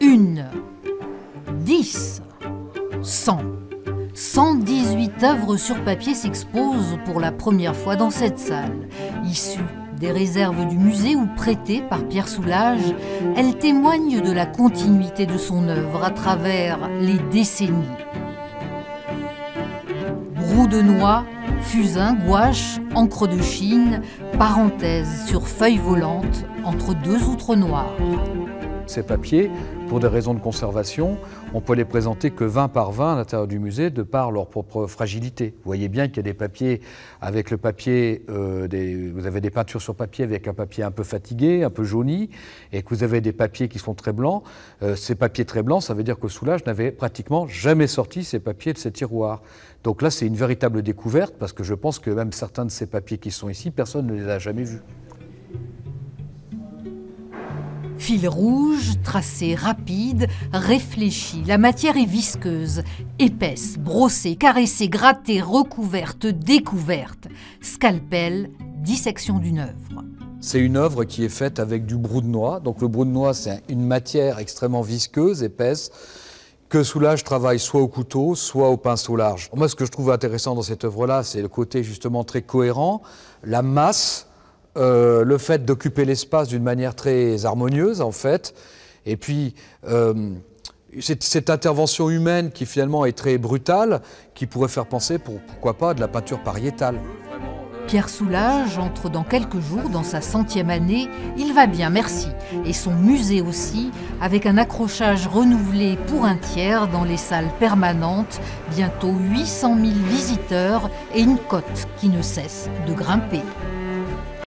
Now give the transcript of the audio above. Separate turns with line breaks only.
Une, 10, 100. 118 œuvres sur papier s'exposent pour la première fois dans cette salle. Issues des réserves du musée ou prêtées par Pierre Soulages, elles témoignent de la continuité de son œuvre à travers les décennies. Brou de noix, fusain, gouache, encre de Chine, parenthèse sur feuilles volantes entre deux outres noires.
Ces papiers, pour des raisons de conservation, on peut les présenter que 20 par 20 à l'intérieur du musée de par leur propre fragilité. Vous voyez bien qu'il y a des papiers avec le papier, vous avez des peintures sur papier avec un papier un peu fatigué, un peu jauni, et que vous avez des papiers qui sont très blancs. Ces papiers très blancs, ça veut dire que Soulages n'avait pratiquement jamais sorti ces papiers de ses tiroirs. Donc là, c'est une véritable découverte, parce que je pense que même certains de ces papiers qui sont ici, personne ne les a jamais vus.
Fil rouge, tracé rapide, réfléchi. La matière est visqueuse, épaisse, brossée, caressée, grattée, recouverte, découverte. Scalpel, dissection d'une œuvre.
C'est une œuvre qui est faite avec du brou de noix. Donc le brou de noix, c'est une matière extrêmement visqueuse, épaisse, que Soulages travaille soit au couteau, soit au pinceau large. Moi, ce que je trouve intéressant dans cette œuvre-là, c'est le côté justement très cohérent, la masse, le fait d'occuper l'espace d'une manière très harmonieuse, en fait, et puis cette intervention humaine qui finalement est très brutale, qui pourrait faire penser, pourquoi pas, de la peinture pariétale.
Pierre Soulages entre dans quelques jours dans sa 100e année. Il va bien, merci. Et son musée aussi, avec un accrochage renouvelé pour un tiers dans les salles permanentes, bientôt 800 000 visiteurs et une cote qui ne cesse de grimper.